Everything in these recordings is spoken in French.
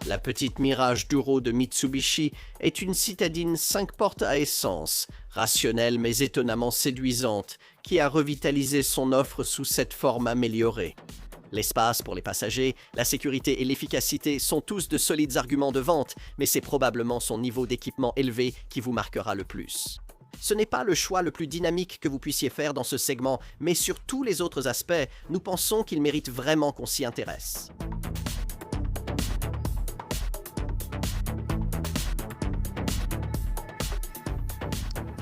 La petite Mirage Duro de Mitsubishi est une citadine 5 portes à essence, rationnelle mais étonnamment séduisante, qui a revitalisé son offre sous cette forme améliorée. L'espace pour les passagers, la sécurité et l'efficacité sont tous de solides arguments de vente, mais c'est probablement son niveau d'équipement élevé qui vous marquera le plus. Ce n'est pas le choix le plus dynamique que vous puissiez faire dans ce segment, mais sur tous les autres aspects, nous pensons qu'il mérite vraiment qu'on s'y intéresse.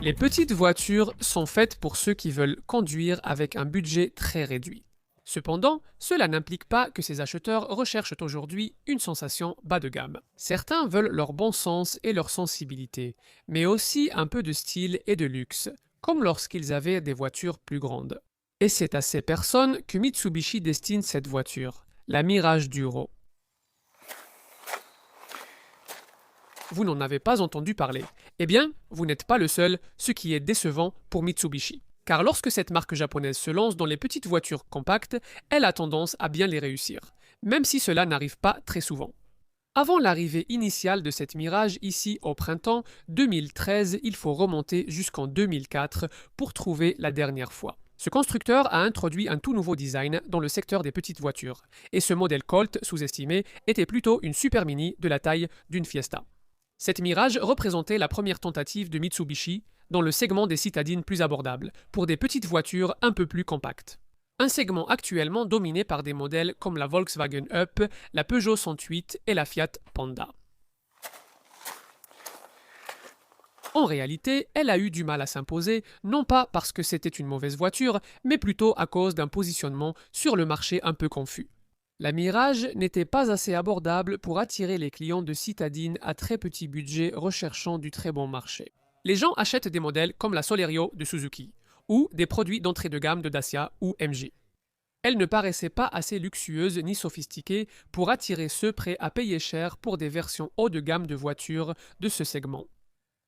Les petites voitures sont faites pour ceux qui veulent conduire avec un budget très réduit. Cependant, cela n'implique pas que ces acheteurs recherchent aujourd'hui une sensation bas de gamme. Certains veulent leur bon sens et leur sensibilité, mais aussi un peu de style et de luxe, comme lorsqu'ils avaient des voitures plus grandes. Et c'est à ces personnes que Mitsubishi destine cette voiture, la Mirage Duro. Vous n'en avez pas entendu parler. Eh bien, vous n'êtes pas le seul, ce qui est décevant pour Mitsubishi. Car lorsque cette marque japonaise se lance dans les petites voitures compactes, elle a tendance à bien les réussir, même si cela n'arrive pas très souvent. Avant l'arrivée initiale de cette Mirage ici au printemps 2013, il faut remonter jusqu'en 2004 pour trouver la dernière fois. Ce constructeur a introduit un tout nouveau design dans le secteur des petites voitures, et ce modèle Colt sous-estimé était plutôt une Super Mini de la taille d'une Fiesta. Cette Mirage représentait la première tentative de Mitsubishi dans le segment des citadines plus abordables, pour des petites voitures un peu plus compactes. Un segment actuellement dominé par des modèles comme la Volkswagen Up, la Peugeot 108 et la Fiat Panda. En réalité, elle a eu du mal à s'imposer, non pas parce que c'était une mauvaise voiture, mais plutôt à cause d'un positionnement sur le marché un peu confus. La Mirage n'était pas assez abordable pour attirer les clients de citadines à très petit budget recherchant du très bon marché. Les gens achètent des modèles comme la Solerio de Suzuki ou des produits d'entrée de gamme de Dacia ou MG. Elle ne paraissait pas assez luxueuse ni sophistiquée pour attirer ceux prêts à payer cher pour des versions haut de gamme de voitures de ce segment.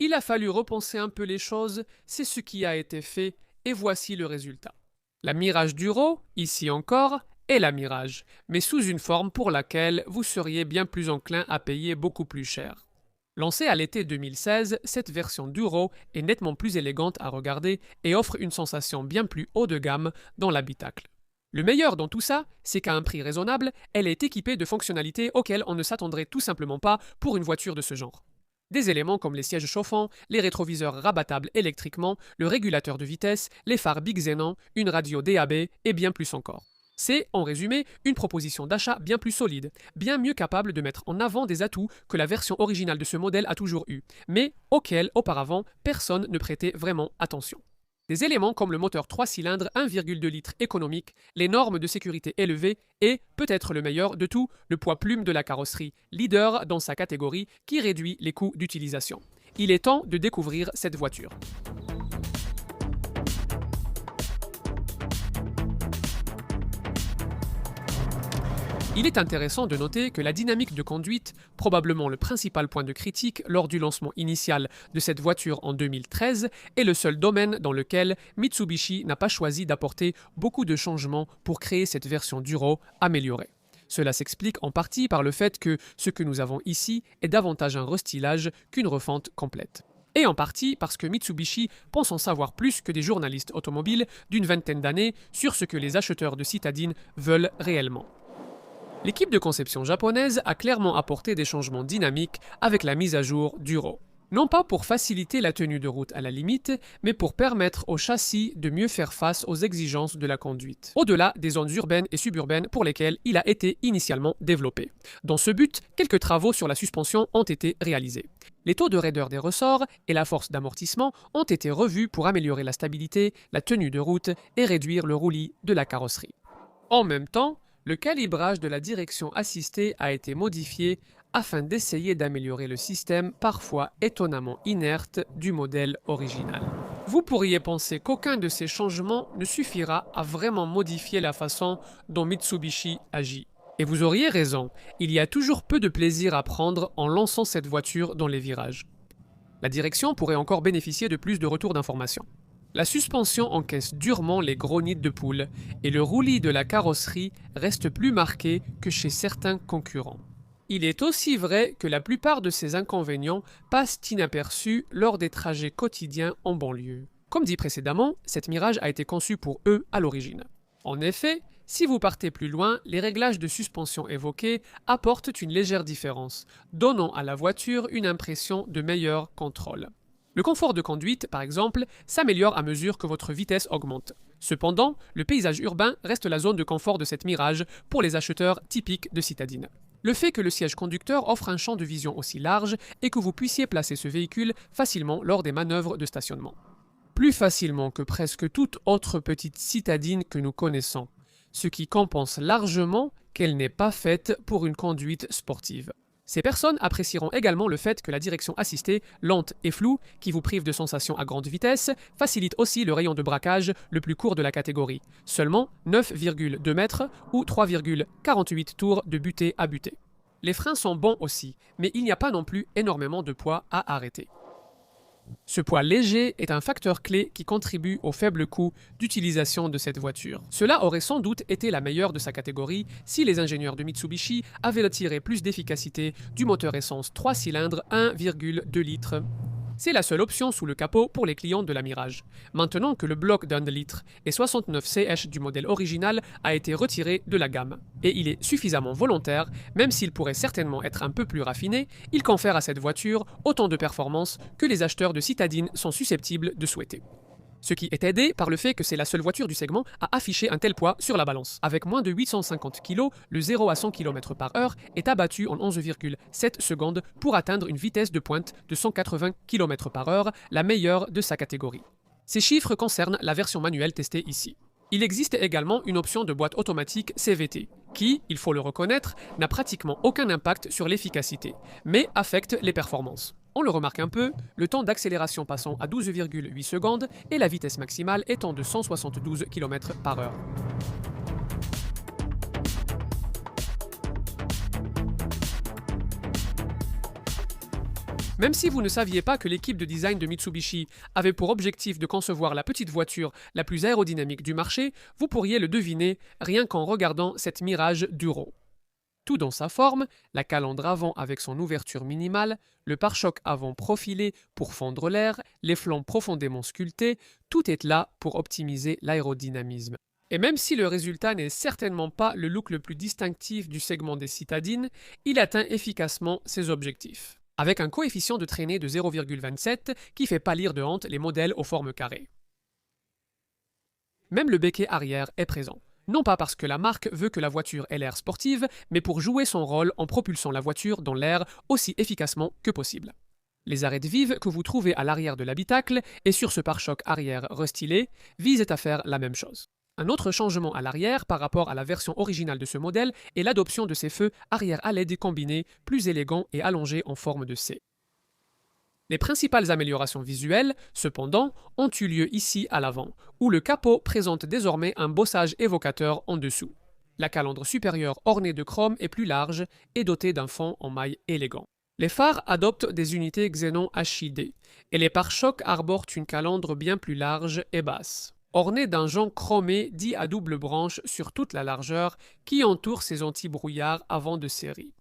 Il a fallu repenser un peu les choses, c'est ce qui a été fait et voici le résultat. La Mirage Duro, ici encore, est la Mirage, mais sous une forme pour laquelle vous seriez bien plus enclin à payer beaucoup plus cher. Lancée à l'été 2016, cette version Duro est nettement plus élégante à regarder et offre une sensation bien plus haut de gamme dans l'habitacle. Le meilleur dans tout ça, c'est qu'à un prix raisonnable, elle est équipée de fonctionnalités auxquelles on ne s'attendrait tout simplement pas pour une voiture de ce genre. Des éléments comme les sièges chauffants, les rétroviseurs rabattables électriquement, le régulateur de vitesse, les phares Big Xenon, une radio DAB et bien plus encore. C'est, en résumé, une proposition d'achat bien plus solide, bien mieux capable de mettre en avant des atouts que la version originale de ce modèle a toujours eu, mais auxquels, auparavant, personne ne prêtait vraiment attention. Des éléments comme le moteur 3 cylindres 1,2 litres économique, les normes de sécurité élevées et, peut-être le meilleur de tout, le poids plume de la carrosserie, leader dans sa catégorie qui réduit les coûts d'utilisation. Il est temps de découvrir cette voiture. Il est intéressant de noter que la dynamique de conduite, probablement le principal point de critique lors du lancement initial de cette voiture en 2013, est le seul domaine dans lequel Mitsubishi n'a pas choisi d'apporter beaucoup de changements pour créer cette version Duro améliorée. Cela s'explique en partie par le fait que ce que nous avons ici est davantage un restylage qu'une refonte complète. Et en partie parce que Mitsubishi pense en savoir plus que des journalistes automobiles d'une vingtaine d'années sur ce que les acheteurs de citadines veulent réellement. L'équipe de conception japonaise a clairement apporté des changements dynamiques avec la mise à jour Duro. Non pas pour faciliter la tenue de route à la limite, mais pour permettre au châssis de mieux faire face aux exigences de la conduite, au-delà des zones urbaines et suburbaines pour lesquelles il a été initialement développé. Dans ce but, quelques travaux sur la suspension ont été réalisés. Les taux de raideur des ressorts et la force d'amortissement ont été revus pour améliorer la stabilité, la tenue de route et réduire le roulis de la carrosserie. En même temps, le calibrage de la direction assistée a été modifié afin d'essayer d'améliorer le système parfois étonnamment inerte du modèle original. Vous pourriez penser qu'aucun de ces changements ne suffira à vraiment modifier la façon dont Mitsubishi agit. Et vous auriez raison, il y a toujours peu de plaisir à prendre en lançant cette voiture dans les virages. La direction pourrait encore bénéficier de plus de retours d'informations. La suspension encaisse durement les gros nids de poule et le roulis de la carrosserie reste plus marqué que chez certains concurrents. Il est aussi vrai que la plupart de ces inconvénients passent inaperçus lors des trajets quotidiens en banlieue. Comme dit précédemment, cette Mirage a été conçue pour eux à l'origine. En effet, si vous partez plus loin, les réglages de suspension évoqués apportent une légère différence, donnant à la voiture une impression de meilleur contrôle. Le confort de conduite, par exemple, s'améliore à mesure que votre vitesse augmente. Cependant, le paysage urbain reste la zone de confort de cette Mirage pour les acheteurs typiques de citadine. Le fait que le siège conducteur offre un champ de vision aussi large et que vous puissiez placer ce véhicule facilement lors des manœuvres de stationnement. Plus facilement que presque toute autre petite citadine que nous connaissons, ce qui compense largement qu'elle n'est pas faite pour une conduite sportive. Ces personnes apprécieront également le fait que la direction assistée, lente et floue, qui vous prive de sensations à grande vitesse, facilite aussi le rayon de braquage le plus court de la catégorie, seulement 9,2 mètres ou 3,48 tours de butée à butée. Les freins sont bons aussi, mais il n'y a pas non plus énormément de poids à arrêter. Ce poids léger est un facteur clé qui contribue au faible coût d'utilisation de cette voiture. Cela aurait sans doute été la meilleure de sa catégorie si les ingénieurs de Mitsubishi avaient retiré plus d'efficacité du moteur essence 3 cylindres 1,2 litres. C'est la seule option sous le capot pour les clients de la Mirage. Maintenant que le bloc d'1 litre et 69 CH du modèle original a été retiré de la gamme, et il est suffisamment volontaire, même s'il pourrait certainement être un peu plus raffiné, il confère à cette voiture autant de performance que les acheteurs de citadines sont susceptibles de souhaiter. Ce qui est aidé par le fait que c'est la seule voiture du segment à afficher un tel poids sur la balance. Avec moins de 850 kg, le 0 à 100 km/h est abattu en 11,7 secondes pour atteindre une vitesse de pointe de 180 km/h, la meilleure de sa catégorie. Ces chiffres concernent la version manuelle testée ici. Il existe également une option de boîte automatique CVT, qui, il faut le reconnaître, n'a pratiquement aucun impact sur l'efficacité, mais affecte les performances. On le remarque un peu, le temps d'accélération passant à 12,8 secondes et la vitesse maximale étant de 172 km/h. Même si vous ne saviez pas que l'équipe de design de Mitsubishi avait pour objectif de concevoir la petite voiture la plus aérodynamique du marché, vous pourriez le deviner rien qu'en regardant cette Mirage Duro. Tout dans sa forme, la calandre avant avec son ouverture minimale, le pare-choc avant profilé pour fondre l'air, les flancs profondément sculptés, tout est là pour optimiser l'aérodynamisme. Et même si le résultat n'est certainement pas le look le plus distinctif du segment des citadines, il atteint efficacement ses objectifs, avec un coefficient de traînée de 0,27 qui fait pâlir de honte les modèles aux formes carrées. Même le becquet arrière est présent. Non pas parce que la marque veut que la voiture ait l'air sportive, mais pour jouer son rôle en propulsant la voiture dans l'air aussi efficacement que possible. Les arêtes vives que vous trouvez à l'arrière de l'habitacle et sur ce pare-choc arrière restylé visent à faire la même chose. Un autre changement à l'arrière par rapport à la version originale de ce modèle est l'adoption de ces feux arrière à LED combinés plus élégants et allongés en forme de C. Les principales améliorations visuelles, cependant, ont eu lieu ici à l'avant, où le capot présente désormais un bossage évocateur en dessous. La calandre supérieure ornée de chrome est plus large et dotée d'un fond en maille élégant. Les phares adoptent des unités Xenon HID, et les pare-chocs arborent une calandre bien plus large et basse, ornée d'un jonc chromé dit à double branche sur toute la largeur qui entoure ses anti-brouillards avant de série.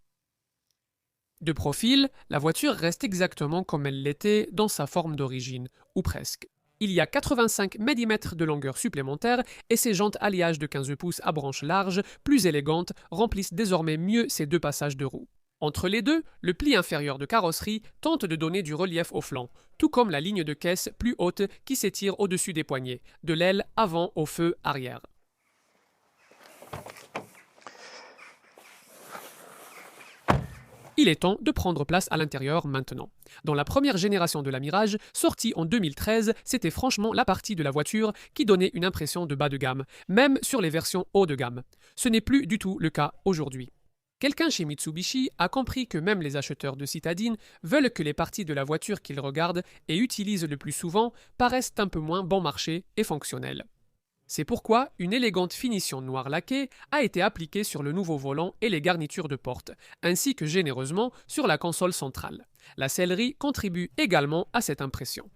De profil, la voiture reste exactement comme elle l'était dans sa forme d'origine, ou presque. Il y a 85 mm de longueur supplémentaire et ses jantes alliage de 15 pouces à branches larges, plus élégantes, remplissent désormais mieux ces deux passages de roue. Entre les deux, le pli inférieur de carrosserie tente de donner du relief au flanc, tout comme la ligne de caisse plus haute qui s'étire au-dessus des poignées, de l'aile avant au feu arrière. Il est temps de prendre place à l'intérieur maintenant. Dans la première génération de la Mirage, sortie en 2013, c'était franchement la partie de la voiture qui donnait une impression de bas de gamme, même sur les versions haut de gamme. Ce n'est plus du tout le cas aujourd'hui. Quelqu'un chez Mitsubishi a compris que même les acheteurs de citadines veulent que les parties de la voiture qu'ils regardent et utilisent le plus souvent paraissent un peu moins bon marché et fonctionnelles. C'est pourquoi une élégante finition noir laqué a été appliquée sur le nouveau volant et les garnitures de porte, ainsi que généreusement sur la console centrale. La sellerie contribue également à cette impression.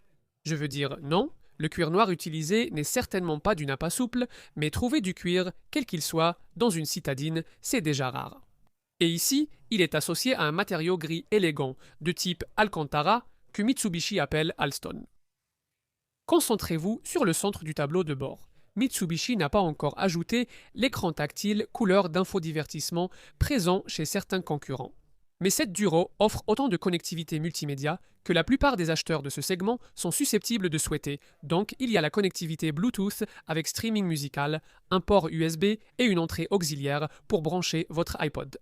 Je veux dire non, Le cuir noir utilisé n'est certainement pas du nappa souple, mais trouver du cuir, quel qu'il soit, dans une citadine, c'est déjà rare. Et ici, il est associé à un matériau gris élégant, de type Alcantara, que Mitsubishi appelle Alston. Concentrez-vous sur le centre du tableau de bord. Mitsubishi n'a pas encore ajouté l'écran tactile couleur d'infodivertissement présent chez certains concurrents. Mais cette Duro offre autant de connectivité multimédia que la plupart des acheteurs de ce segment sont susceptibles de souhaiter. Donc, il y a la connectivité Bluetooth avec streaming musical, un port USB et une entrée auxiliaire pour brancher votre iPod.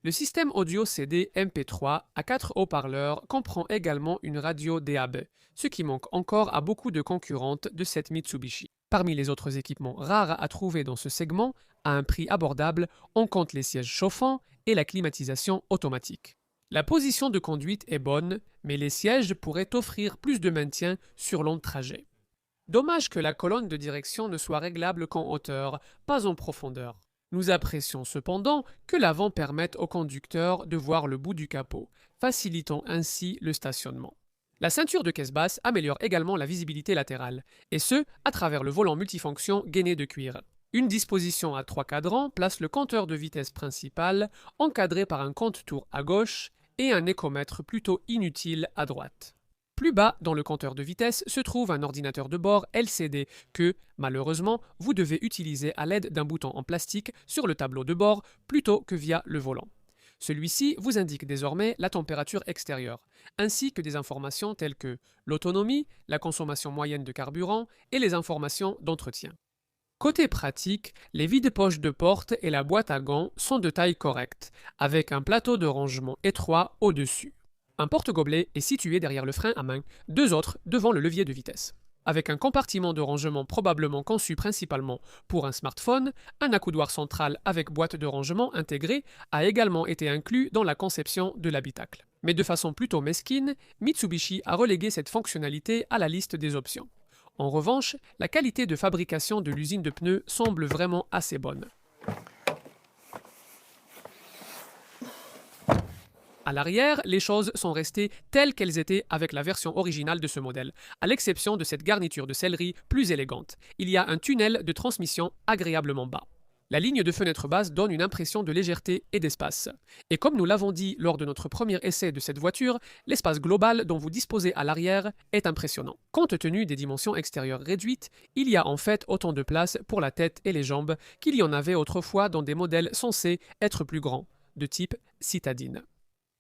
Le système audio CD MP3 à 4 haut-parleurs comprend également une radio DAB, ce qui manque encore à beaucoup de concurrentes de cette Mitsubishi. Parmi les autres équipements rares à trouver dans ce segment, à un prix abordable, on compte les sièges chauffants et la climatisation automatique. La position de conduite est bonne, mais les sièges pourraient offrir plus de maintien sur long trajet. Dommage que la colonne de direction ne soit réglable qu'en hauteur, pas en profondeur. Nous apprécions cependant que l'avant permette au conducteur de voir le bout du capot, facilitant ainsi le stationnement. La ceinture de caisse basse améliore également la visibilité latérale, et ce, à travers le volant multifonction gainé de cuir. Une disposition à 3 cadrans place le compteur de vitesse principal, encadré par un compte-tours à gauche et un écomètre plutôt inutile à droite. Plus bas dans le compteur de vitesse se trouve un ordinateur de bord LCD que, malheureusement, vous devez utiliser à l'aide d'un bouton en plastique sur le tableau de bord plutôt que via le volant. Celui-ci vous indique désormais la température extérieure, ainsi que des informations telles que l'autonomie, la consommation moyenne de carburant et les informations d'entretien. Côté pratique, les vides-poches de porte et la boîte à gants sont de taille correcte, avec un plateau de rangement étroit au-dessus. Un porte-gobelet est situé derrière le frein à main, 2 autres devant le levier de vitesse. Avec un compartiment de rangement probablement conçu principalement pour un smartphone, un accoudoir central avec boîte de rangement intégrée a également été inclus dans la conception de l'habitacle. Mais de façon plutôt mesquine, Mitsubishi a relégué cette fonctionnalité à la liste des options. En revanche, la qualité de fabrication de l'usine de pneus semble vraiment assez bonne. À l'arrière, les choses sont restées telles qu'elles étaient avec la version originale de ce modèle, à l'exception de cette garniture de sellerie plus élégante. Il y a un tunnel de transmission agréablement bas. La ligne de fenêtre basse donne une impression de légèreté et d'espace. Et comme nous l'avons dit lors de notre premier essai de cette voiture, l'espace global dont vous disposez à l'arrière est impressionnant. Compte tenu des dimensions extérieures réduites, il y a en fait autant de place pour la tête et les jambes qu'il y en avait autrefois dans des modèles censés être plus grands, de type citadine.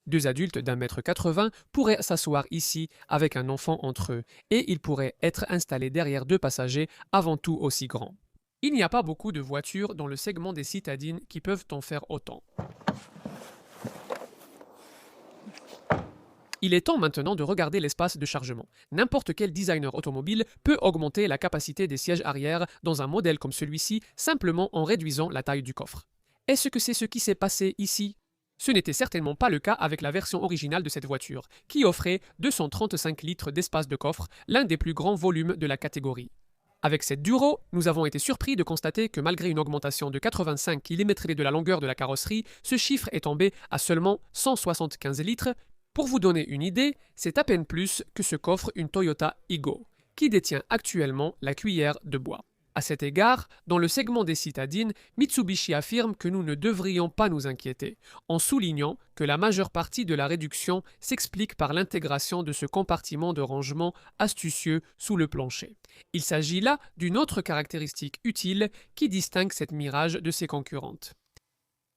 2 adultes d'1,80 m pourraient s'asseoir ici avec un enfant entre eux, et ils pourraient être installés derrière 2 passagers avant tout aussi grands. Il n'y a pas beaucoup de voitures dans le segment des citadines qui peuvent en faire autant. Il est temps maintenant de regarder l'espace de chargement. N'importe quel designer automobile peut augmenter la capacité des sièges arrière dans un modèle comme celui-ci simplement en réduisant la taille du coffre. Est-ce que c'est ce qui s'est passé ici ? Ce n'était certainement pas le cas avec la version originale de cette voiture, qui offrait 235 litres d'espace de coffre, l'un des plus grands volumes de la catégorie. Avec cette Duro, nous avons été surpris de constater que malgré une augmentation de 85 mm de la longueur de la carrosserie, ce chiffre est tombé à seulement 175 litres. Pour vous donner une idée, c'est à peine plus que ce qu'offre une Toyota Aygo, qui détient actuellement la cuillère de bois. À cet égard, dans le segment des citadines, Mitsubishi affirme que nous ne devrions pas nous inquiéter, en soulignant que la majeure partie de la réduction s'explique par l'intégration de ce compartiment de rangement astucieux sous le plancher. Il s'agit là d'une autre caractéristique utile qui distingue cette Mirage de ses concurrentes.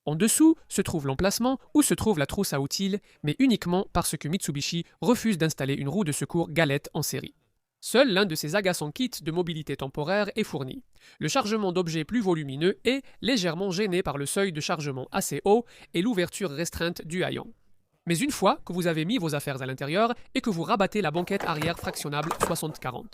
En dessous se trouve l'emplacement où se trouve la trousse à outils, mais uniquement parce que Mitsubishi refuse d'installer une roue de secours galette en série. Seul l'un de ces agaçants kits de mobilité temporaire est fourni. Le chargement d'objets plus volumineux est légèrement gêné par le seuil de chargement assez haut et l'ouverture restreinte du haillon. Mais une fois que vous avez mis vos affaires à l'intérieur et que vous rabattez la banquette arrière fractionnable 60-40.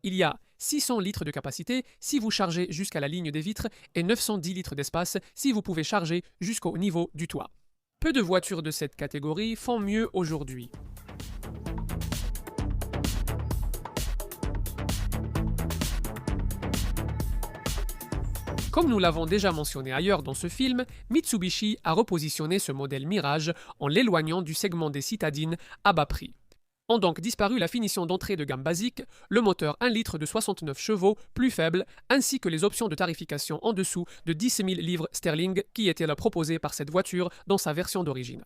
Il y a 600 litres de capacité si vous chargez jusqu'à la ligne des vitres et 910 litres d'espace si vous pouvez charger jusqu'au niveau du toit. Peu de voitures de cette catégorie font mieux aujourd'hui. Comme nous l'avons déjà mentionné ailleurs dans ce film, Mitsubishi a repositionné ce modèle Mirage en l'éloignant du segment des citadines à bas prix. Ont donc disparu la finition d'entrée de gamme basique, le moteur 1 litre de 69 chevaux plus faible, ainsi que les options de tarification en dessous de 10 000 livres sterling qui étaient là proposées par cette voiture dans sa version d'origine.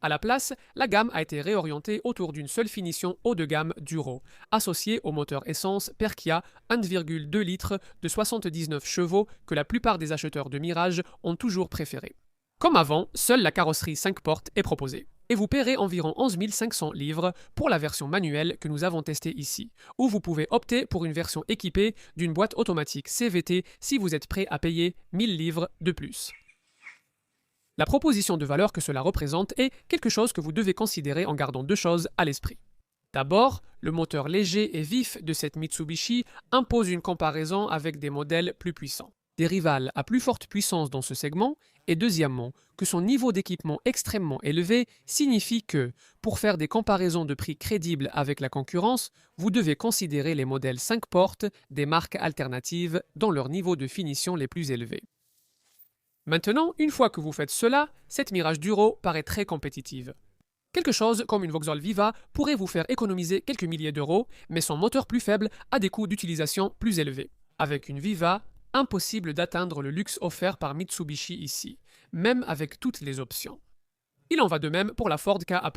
À la place, la gamme a été réorientée autour d'une seule finition haut de gamme Duro, associée au moteur essence Perkia 1,2 litres de 79 chevaux que la plupart des acheteurs de Mirage ont toujours préféré. Comme avant, seule la carrosserie 5 portes est proposée. Et vous paierez environ 11 500 livres pour la version manuelle que nous avons testée ici, ou vous pouvez opter pour une version équipée d'une boîte automatique CVT si vous êtes prêt à payer 1000 livres de plus. La proposition de valeur que cela représente est quelque chose que vous devez considérer en gardant deux choses à l'esprit. D'abord, le moteur léger et vif de cette Mitsubishi impose une comparaison avec des modèles plus puissants, des rivales à plus forte puissance dans ce segment, et deuxièmement, que son niveau d'équipement extrêmement élevé signifie que, pour faire des comparaisons de prix crédibles avec la concurrence, vous devez considérer les modèles 5 portes des marques alternatives dans leur niveau de finition les plus élevés. Maintenant, une fois que vous faites cela, cette Mirage Duro paraît très compétitive. Quelque chose comme une Vauxhall Viva pourrait vous faire économiser quelques milliers d'euros, mais son moteur plus faible a des coûts d'utilisation plus élevés. Avec une Viva, impossible d'atteindre le luxe offert par Mitsubishi ici, même avec toutes les options. Il en va de même pour la Ford Ka+,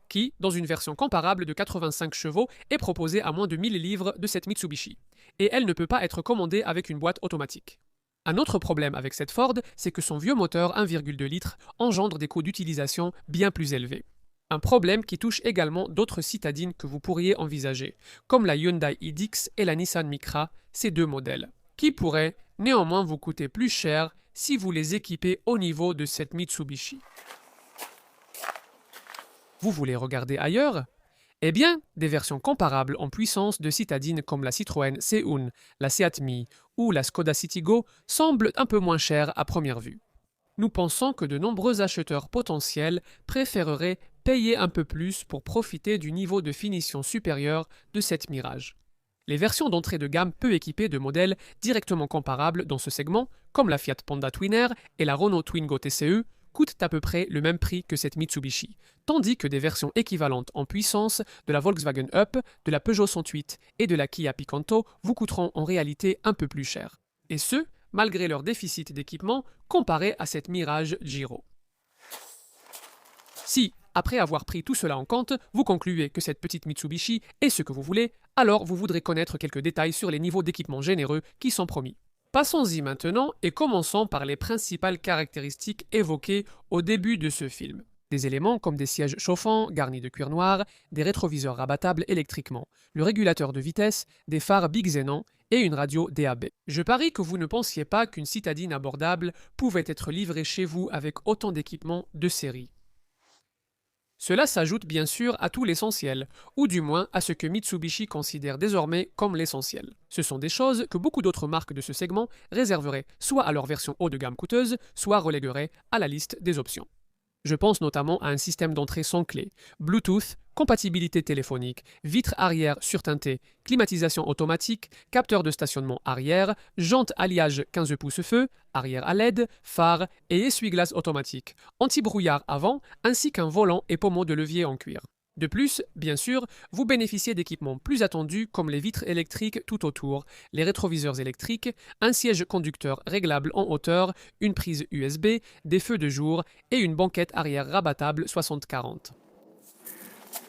qui, dans une version comparable de 85 chevaux, est proposée à moins de 1000 livres de cette Mitsubishi, et elle ne peut pas être commandée avec une boîte automatique. Un autre problème avec cette Ford, c'est que son vieux moteur 1,2 litres engendre des coûts d'utilisation bien plus élevés. Un problème qui touche également d'autres citadines que vous pourriez envisager, comme la Hyundai iDix et la Nissan Micra, ces deux modèles, qui pourraient néanmoins vous coûter plus cher si vous les équipez au niveau de cette Mitsubishi. Vous voulez regarder ailleurs ? Eh bien, des versions comparables en puissance de citadines comme la Citroën C1, la Seat Mii ou la Skoda Citigo semblent un peu moins chères à première vue. Nous pensons que de nombreux acheteurs potentiels préféreraient payer un peu plus pour profiter du niveau de finition supérieur de cette Mirage. Les versions d'entrée de gamme peu équipées de modèles directement comparables dans ce segment, comme la Fiat Panda Twin Air et la Renault Twingo TCE, coûtent à peu près le même prix que cette Mitsubishi, tandis que des versions équivalentes en puissance de la Volkswagen Up, de la Peugeot 108 et de la Kia Picanto vous coûteront en réalité un peu plus cher. Et ce, malgré leur déficit d'équipement comparé à cette Mirage Giro. Si, après avoir pris tout cela en compte, vous concluez que cette petite Mitsubishi est ce que vous voulez, alors vous voudrez connaître quelques détails sur les niveaux d'équipement généreux qui sont promis. Passons-y maintenant et commençons par les principales caractéristiques évoquées au début de ce film. Des éléments comme des sièges chauffants garnis de cuir noir, des rétroviseurs rabattables électriquement, le régulateur de vitesse, des phares Big Xenon et une radio DAB. Je parie que vous ne pensiez pas qu'une citadine abordable pouvait être livrée chez vous avec autant d'équipements de série. Cela s'ajoute bien sûr à tout l'essentiel, ou du moins à ce que Mitsubishi considère désormais comme l'essentiel. Ce sont des choses que beaucoup d'autres marques de ce segment réserveraient soit à leur version haut de gamme coûteuse, soit relégueraient à la liste des options. Je pense notamment à un système d'entrée sans clé, Bluetooth, compatibilité téléphonique, vitres arrière surteintées, climatisation automatique, capteur de stationnement arrière, jantes alliage 15 pouces feu, arrière à LED, phare et essuie-glace automatique, anti-brouillard avant, ainsi qu'un volant et pommeau de levier en cuir. De plus, bien sûr, vous bénéficiez d'équipements plus attendus comme les vitres électriques tout autour, les rétroviseurs électriques, un siège conducteur réglable en hauteur, une prise USB, des feux de jour et une banquette arrière rabattable 60-40.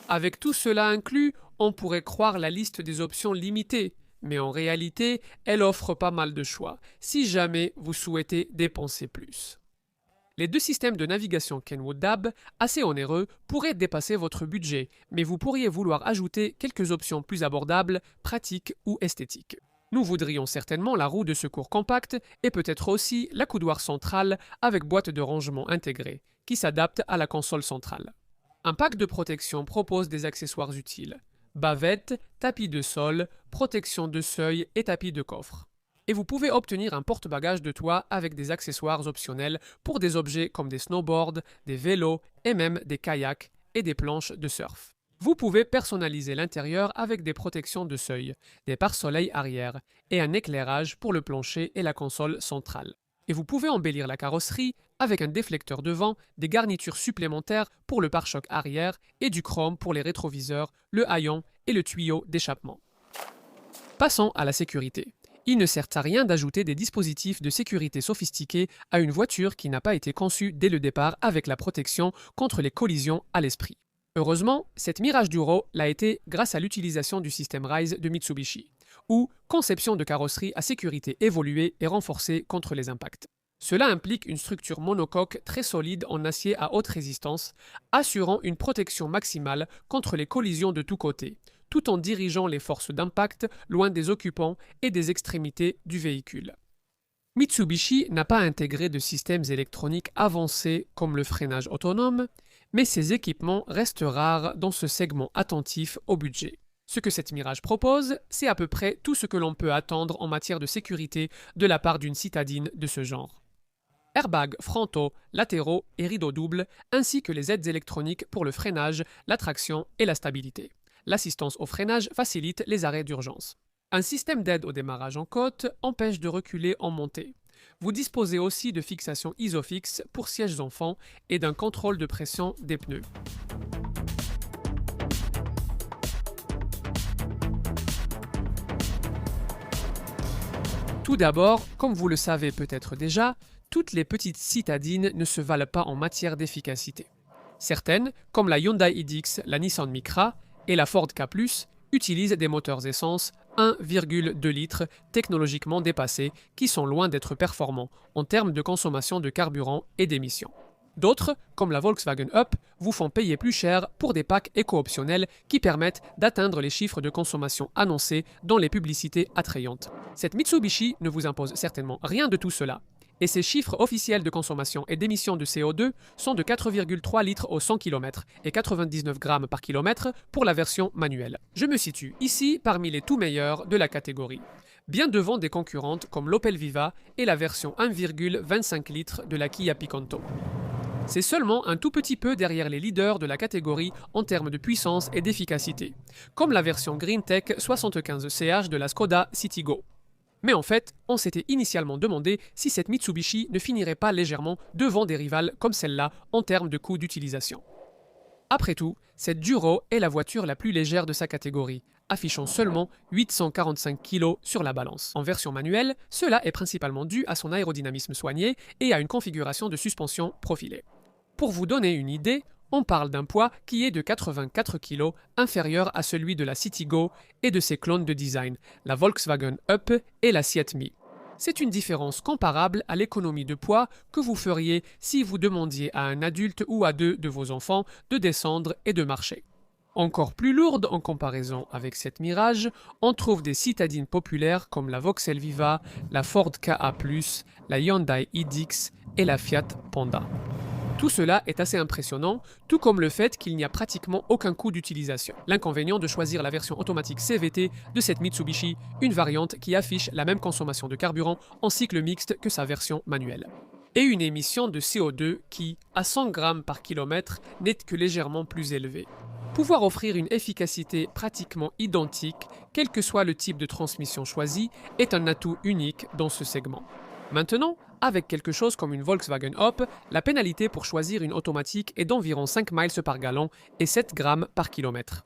Avec tout cela inclus, on pourrait croire la liste des options limitée, mais en réalité, elle offre pas mal de choix, si jamais vous souhaitez dépenser plus. Les deux systèmes de navigation Kenwood DAB, assez onéreux, pourraient dépasser votre budget, mais vous pourriez vouloir ajouter quelques options plus abordables, pratiques ou esthétiques. Nous voudrions certainement la roue de secours compacte et peut-être aussi la coudoir centrale avec boîte de rangement intégrée, qui s'adapte à la console centrale. Un pack de protection propose des accessoires utiles. Bavette, tapis de sol, protection de seuil et tapis de coffre. Et vous pouvez obtenir un porte-bagages de toit avec des accessoires optionnels pour des objets comme des snowboards, des vélos et même des kayaks et des planches de surf. Vous pouvez personnaliser l'intérieur avec des protections de seuil, des pare-soleil arrière et un éclairage pour le plancher et la console centrale. Et vous pouvez embellir la carrosserie avec un déflecteur devant, des garnitures supplémentaires pour le pare-choc arrière et du chrome pour les rétroviseurs, le haillon et le tuyau d'échappement. Passons à la sécurité. Il ne sert à rien d'ajouter des dispositifs de sécurité sophistiqués à une voiture qui n'a pas été conçue dès le départ avec la protection contre les collisions à l'esprit. Heureusement, cette Mirage Duro l'a été grâce à l'utilisation du système RISE de Mitsubishi, ou conception de carrosserie à sécurité évoluée et renforcée contre les impacts. Cela implique une structure monocoque très solide en acier à haute résistance, assurant une protection maximale contre les collisions de tous côtés, tout en dirigeant les forces d'impact loin des occupants et des extrémités du véhicule. Mitsubishi n'a pas intégré de systèmes électroniques avancés comme le freinage autonome, mais ces équipements restent rares dans ce segment attentif au budget. Ce que cette Mirage propose, c'est à peu près tout ce que l'on peut attendre en matière de sécurité de la part d'une citadine de ce genre. Airbags frontaux, latéraux et rideaux doubles, ainsi que les aides électroniques pour le freinage, la traction et la stabilité. L'assistance au freinage facilite les arrêts d'urgence. Un système d'aide au démarrage en côte empêche de reculer en montée. Vous disposez aussi de fixations Isofix pour sièges enfants et d'un contrôle de pression des pneus. Tout d'abord, comme vous le savez peut-être déjà, toutes les petites citadines ne se valent pas en matière d'efficacité. Certaines, comme la Hyundai iDix, la Nissan Micra et la Ford Ka+, utilisent des moteurs essence 1,2 litres technologiquement dépassés qui sont loin d'être performants en termes de consommation de carburant et d'émissions. D'autres, comme la Volkswagen Up, vous font payer plus cher pour des packs éco-optionnels qui permettent d'atteindre les chiffres de consommation annoncés dans les publicités attrayantes. Cette Mitsubishi ne vous impose certainement rien de tout cela. Et ses chiffres officiels de consommation et d'émissions de CO2 sont de 4,3 litres au 100 km et 99 grammes par kilomètre pour la version manuelle. Je me situe ici parmi les tout meilleurs de la catégorie, bien devant des concurrentes comme l'Opel Viva et la version 1,25 litres de la Kia Picanto. C'est seulement un tout petit peu derrière les leaders de la catégorie en termes de puissance et d'efficacité, comme la version GreenTech 75CH de la Skoda Citigo. Mais en fait, on s'était initialement demandé si cette Mitsubishi ne finirait pas légèrement devant des rivales comme celle-là en termes de coût d'utilisation. Après tout, cette Duro est la voiture la plus légère de sa catégorie, affichant seulement 845 kg sur la balance. En version manuelle, cela est principalement dû à son aérodynamisme soigné et à une configuration de suspension profilée. Pour vous donner une idée, on parle d'un poids qui est de 84 kg, inférieur à celui de la Citigo et de ses clones de design, la Volkswagen Up et la Seat Mii. C'est une différence comparable à l'économie de poids que vous feriez si vous demandiez à un adulte ou à deux de vos enfants de descendre et de marcher. Encore plus lourde en comparaison avec cette Mirage, on trouve des citadines populaires comme la Vauxhall Viva, la Ford Ka+, la Hyundai iDix et la Fiat Panda. Tout cela est assez impressionnant, tout comme le fait qu'il n'y a pratiquement aucun coût d'utilisation. L'inconvénient de choisir la version automatique CVT de cette Mitsubishi, une variante qui affiche la même consommation de carburant en cycle mixte que sa version manuelle. Et une émission de CO2 qui, à 100 grammes par kilomètre, n'est que légèrement plus élevée. Pouvoir offrir une efficacité pratiquement identique, quel que soit le type de transmission choisi, est un atout unique dans ce segment. Maintenant, avec quelque chose comme une Volkswagen Up, la pénalité pour choisir une automatique est d'environ 5 miles par gallon et 7 grammes par kilomètre.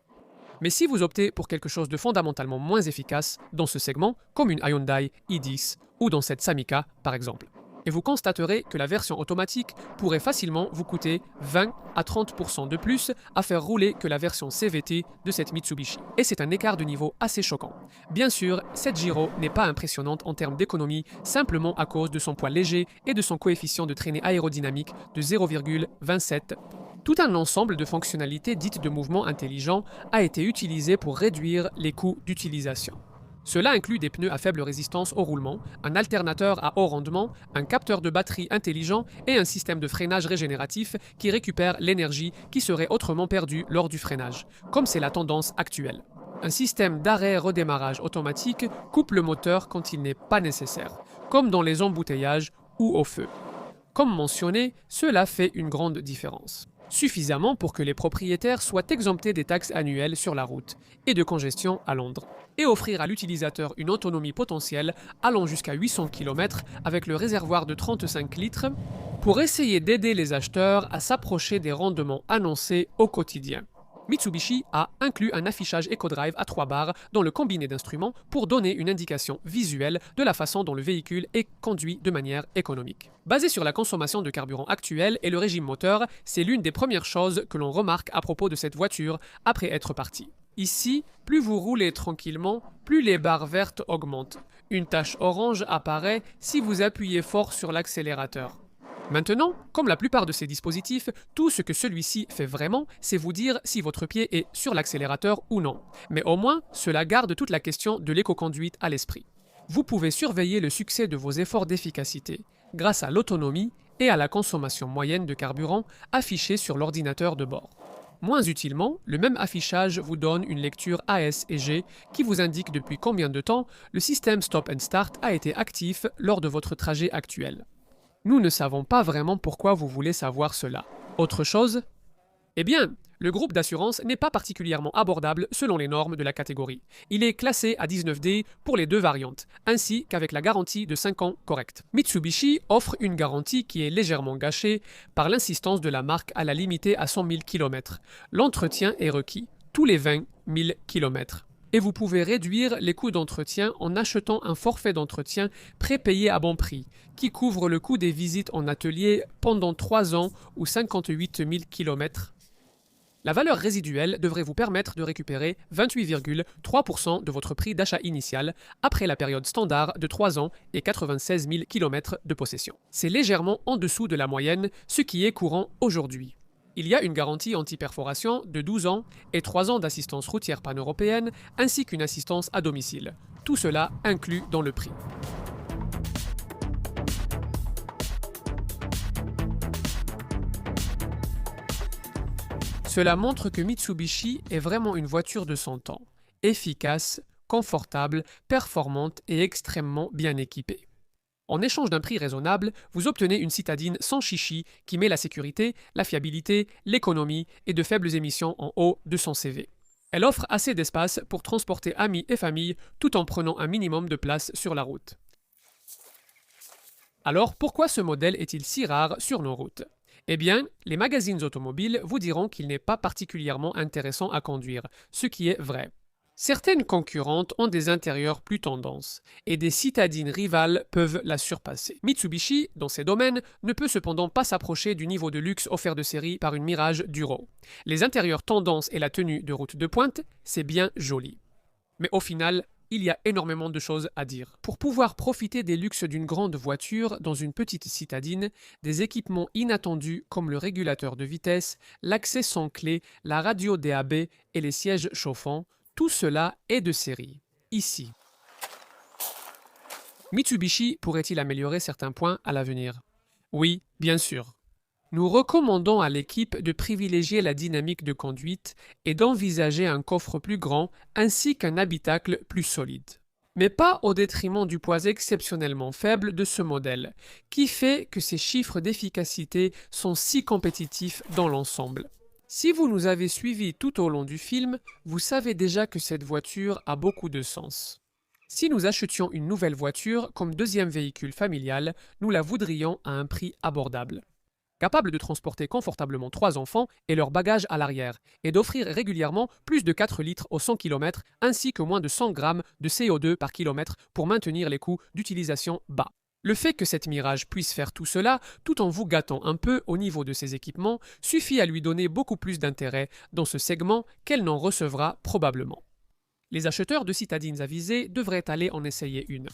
Mais si vous optez pour quelque chose de fondamentalement moins efficace dans ce segment, comme une Hyundai i10 ou dans cette Samika par exemple, et vous constaterez que la version automatique pourrait facilement vous coûter 20 à 30% de plus à faire rouler que la version CVT de cette Mitsubishi. Et c'est un écart de niveau assez choquant. Bien sûr, cette Giro n'est pas impressionnante en termes d'économie, simplement à cause de son poids léger et de son coefficient de traînée aérodynamique de 0,27. Tout un ensemble de fonctionnalités dites de mouvement intelligent a été utilisé pour réduire les coûts d'utilisation. Cela inclut des pneus à faible résistance au roulement, un alternateur à haut rendement, un capteur de batterie intelligent et un système de freinage régénératif qui récupère l'énergie qui serait autrement perdue lors du freinage, comme c'est la tendance actuelle. Un système d'arrêt-redémarrage automatique coupe le moteur quand il n'est pas nécessaire, comme dans les embouteillages ou au feu. Comme mentionné, cela fait une grande différence. Suffisamment pour que les propriétaires soient exemptés des taxes annuelles sur la route et de congestion à Londres, et offrir à l'utilisateur une autonomie potentielle allant jusqu'à 800 km avec le réservoir de 35 litres pour essayer d'aider les acheteurs à s'approcher des rendements annoncés au quotidien. Mitsubishi a inclus un affichage EcoDrive à 3 barres dans le combiné d'instruments pour donner une indication visuelle de la façon dont le véhicule est conduit de manière économique. Basé sur la consommation de carburant actuelle et le régime moteur, c'est l'une des premières choses que l'on remarque à propos de cette voiture après être parti. Ici, plus vous roulez tranquillement, plus les barres vertes augmentent. Une tache orange apparaît si vous appuyez fort sur l'accélérateur. Maintenant, comme la plupart de ces dispositifs, tout ce que celui-ci fait vraiment, c'est vous dire si votre pied est sur l'accélérateur ou non. Mais au moins, cela garde toute la question de l'éco-conduite à l'esprit. Vous pouvez surveiller le succès de vos efforts d'efficacité grâce à l'autonomie et à la consommation moyenne de carburant affichée sur l'ordinateur de bord. Moins utilement, le même affichage vous donne une lecture AS et G qui vous indique depuis combien de temps le système Stop and Start a été actif lors de votre trajet actuel. Nous ne savons pas vraiment pourquoi vous voulez savoir cela. Autre chose? Eh bien, le groupe d'assurance n'est pas particulièrement abordable selon les normes de la catégorie. Il est classé à 19D pour les deux variantes, ainsi qu'avec la garantie de 5 ans correcte. Mitsubishi offre une garantie qui est légèrement gâchée par l'insistance de la marque à la limiter à 100 000 km. L'entretien est requis tous les 20 000 km. Et vous pouvez réduire les coûts d'entretien en achetant un forfait d'entretien prépayé à bon prix, qui couvre le coût des visites en atelier pendant 3 ans ou 58 000 km. La valeur résiduelle devrait vous permettre de récupérer 28,3% de votre prix d'achat initial après la période standard de 3 ans et 96 000 km de possession. C'est légèrement en dessous de la moyenne, ce qui est courant aujourd'hui. Il y a une garantie anti-perforation de 12 ans et 3 ans d'assistance routière pan-européenne ainsi qu'une assistance à domicile. Tout cela inclus dans le prix. Cela montre que Mitsubishi est vraiment une voiture de son temps, efficace, confortable, performante et extrêmement bien équipée. En échange d'un prix raisonnable, vous obtenez une citadine sans chichi qui met la sécurité, la fiabilité, l'économie et de faibles émissions en haut de son CV. Elle offre assez d'espace pour transporter amis et famille tout en prenant un minimum de place sur la route. Alors pourquoi ce modèle est-il si rare sur nos routes? Eh bien, les magazines automobiles vous diront qu'il n'est pas particulièrement intéressant à conduire, ce qui est vrai. Certaines concurrentes ont des intérieurs plus tendance, et des citadines rivales peuvent la surpasser. Mitsubishi, dans ces domaines, ne peut cependant pas s'approcher du niveau de luxe offert de série par une Mirage Duro. Les intérieurs tendance et la tenue de route de pointe, c'est bien joli. Mais au final, il y a énormément de choses à dire. Pour pouvoir profiter des luxes d'une grande voiture dans une petite citadine, des équipements inattendus comme le régulateur de vitesse, l'accès sans clé, la radio DAB et les sièges chauffants, tout cela est de série, ici. Mitsubishi pourrait-il améliorer certains points à l'avenir? Oui, bien sûr. Nous recommandons à l'équipe de privilégier la dynamique de conduite et d'envisager un coffre plus grand ainsi qu'un habitacle plus solide. Mais pas au détriment du poids exceptionnellement faible de ce modèle, qui fait que ses chiffres d'efficacité sont si compétitifs dans l'ensemble. Si vous nous avez suivis tout au long du film, vous savez déjà que cette voiture a beaucoup de sens. Si nous achetions une nouvelle voiture comme deuxième véhicule familial, nous la voudrions à un prix abordable. Capable de transporter confortablement 3 enfants et leurs bagages à l'arrière, et d'offrir régulièrement plus de 4 litres au 100 km, ainsi que moins de 100 grammes de CO2 par kilomètre pour maintenir les coûts d'utilisation bas. Le fait que cette Mirage puisse faire tout cela, tout en vous gâtant un peu au niveau de ses équipements, suffit à lui donner beaucoup plus d'intérêt dans ce segment qu'elle n'en recevra probablement. Les acheteurs de citadines avisées devraient aller en essayer une.